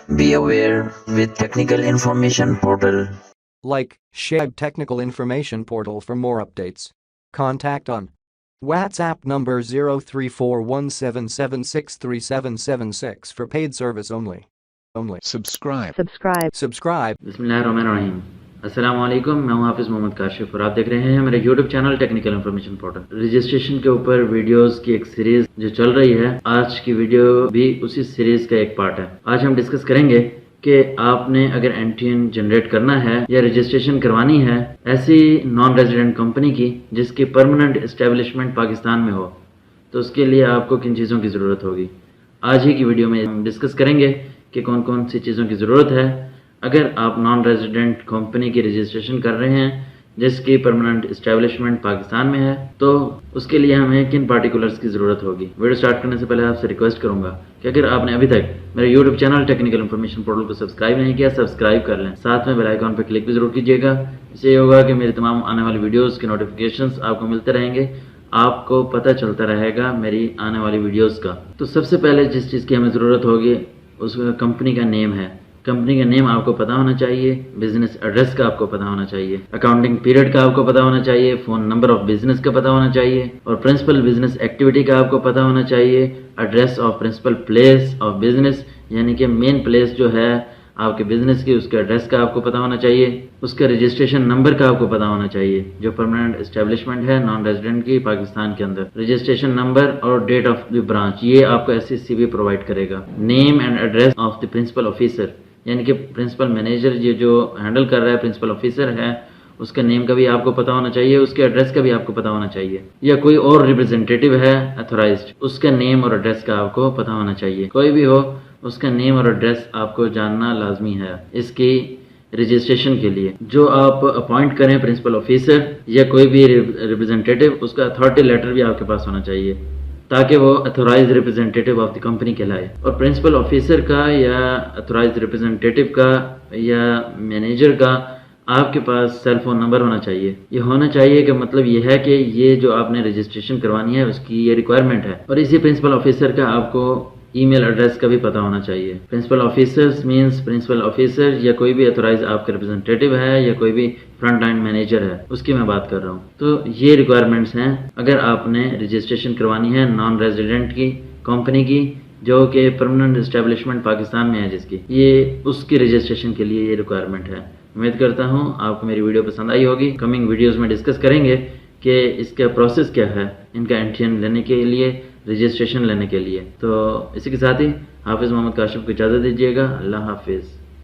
Be aware with Technical Information Portal. Like, share Technical Information Portal for more updates. Contact on WhatsApp number 034177637776 for paid service only. Subscribe. Subscribe. Bismillahirrahmanirrahim. السلام علیکم، میں ہوں حافظ محمد کاشف اور آپ دیکھ رہے ہیں میرے YouTube channel technical information portal. Registration کے اوپر ویڈیوز کی ایک سیریز جو چل رہی ہے، آج کی ویڈیو بھی اسی سیریز کا ایک پارٹ ہے۔ آج ہم ڈسکس کریں گے کہ آپ نے اگر NTN جنریٹ کرنا ہے یا رجسٹریشن کروانی ہے ایسی نان ریزیڈنٹ کمپنی کی جس کی پرماننٹ اسٹیبلشمنٹ پاکستان میں ہو، تو اس کے لیے آپ کو کن چیزوں کی ضرورت ہوگی۔ آج ہی کی ویڈیو میں ہم ڈسکس کریں گے کہ کون کون سی چیزوں کی ضرورت ہے اگر آپ نان ریزیڈنٹ کمپنی کی رجسٹریشن کر رہے ہیں جس کی پرماننٹ اسٹیبلشمنٹ پاکستان میں ہے، تو اس کے لیے ہمیں کن پارٹیکولرز کی ضرورت ہوگی۔ ویڈیو سٹارٹ کرنے سے پہلے آپ سے ریکویسٹ کروں گا کہ اگر آپ نے ابھی تک میرے YouTube channel technical information portal کو سبسکرائب نہیں کیا، سبسکرائب کر لیں، ساتھ میں بیل آئیکن پہ کلک بھی ضرور کیجیے گا۔ اس سے یہ ہوگا کہ میری تمام آنے والی ویڈیوز کے نوٹیفیکیشنز آپ کو ملتے رہیں گے، آپ کو پتہ چلتا رہے گا میری آنے والی ویڈیوز کا۔ تو سب سے پہلے جس چیز کی ہمیں ضرورت ہوگی اس کمپنی کا نیم ہے۔ کمپنی کا نیم آپ کو پتا ہونا چاہیے، بزنس ایڈریس کا آپ کو پتا ہونا چاہیے، اکاؤنٹنگ پیریڈ کا آپ کو پتا ہونا چاہیے، فون نمبر آف بزنس کا پتا ہونا چاہیے، اور پرنسپل بزنس ایکٹیویٹی کا آپ کو پتا ہونا چاہیے، address of principle place of business, یعنی کہ مین پلیس جو ہے آپ کے بزنس کی، اس کے ایڈریس کا آپ کو پتا ہونا چاہیے، اس کے رجسٹریشن نمبر کا آپ کو پتا ہونا چاہیے جو پرماننٹ اسٹیبلشمنٹ ہے نان ریزیڈنٹ کی پاکستان کے اندر، رجسٹریشن نمبر اور ڈیٹ آف دی برانچ، یہ آپ کو SCCB پرووائڈ کرے گا۔ Name and address of the principal officer, یعنی کہ پرنسپل مینیجر یہ جو ہینڈل کر رہا ہے، پرنسپل آفیسر ہے، اس کا نیم کا بھی آپ کو پتا ہونا چاہیے، اس کے ایڈریس کا بھی آپ کو پتا ہونا چاہیے، یا کوئی اور ریپرزینٹیٹیو ہے ایتھورائزڈ، اس کا نیم اور ایڈریس کا آپ کو پتا ہونا چاہیے۔ کوئی بھی ہو اس کا نیم اور ایڈریس آپ کو جاننا لازمی ہے اس کی رجسٹریشن کے لیے۔ جو آپ اپوائنٹ کریں پرنسپل آفیسر یا کوئی بھی ریپرزینٹیٹیو، اس کا اتھارٹی لیٹر بھی آپ کے پاس ہونا چاہیے تاکہ وہ اتھورائزڈ ریپرزینٹیٹیو آف دی کمپنی کہلائے۔ اور پرنسپل آفیسر کا یا اتھورائزڈ ریپرزینٹیٹیو کا یا مینیجر کا آپ کے پاس سیل فون نمبر ہونا چاہیے۔ یہ ہونا چاہیے کہ مطلب یہ ہے کہ یہ جو آپ نے رجسٹریشن کروانی ہے اس کی یہ ریکوائرمنٹ ہے۔ اور اسی پرنسپل آفیسر کا آپ کو ای میل ایڈریس کا بھی پتا ہونا چاہیے۔ Principal officers means principal officer یا کوئی بھی اتھورائز آپ کا ریپرزینٹیٹیو ہے یا کوئی بھی فرنٹ لائن مینیجر ہے، اس کی میں بات کر رہا ہوں۔ تو یہ ریکوائرمنٹس ہیں اگر آپ نے رجسٹریشن کروانی ہے نان ریزیڈنٹ کی کمپنی کی جو کہ پرماننٹ اسٹیبلشمنٹ پاکستان میں ہے جس کی، یہ اس کی رجسٹریشن کے لیے یہ ریکوائرمنٹ ہے۔ امید کرتا ہوں آپ کو میری ویڈیو پسند آئی ہوگی۔ کمنگ ویڈیوز میں ڈسکس کریں گے کہ اس کا پروسیس کیا ہے ان کا NTN لینے کے لیے، رجسٹریشن لینے کے لیے۔ تو اسی کے ساتھ ہی حافظ محمد کاشف کو اجازت دیجیے گا۔ اللہ حافظ۔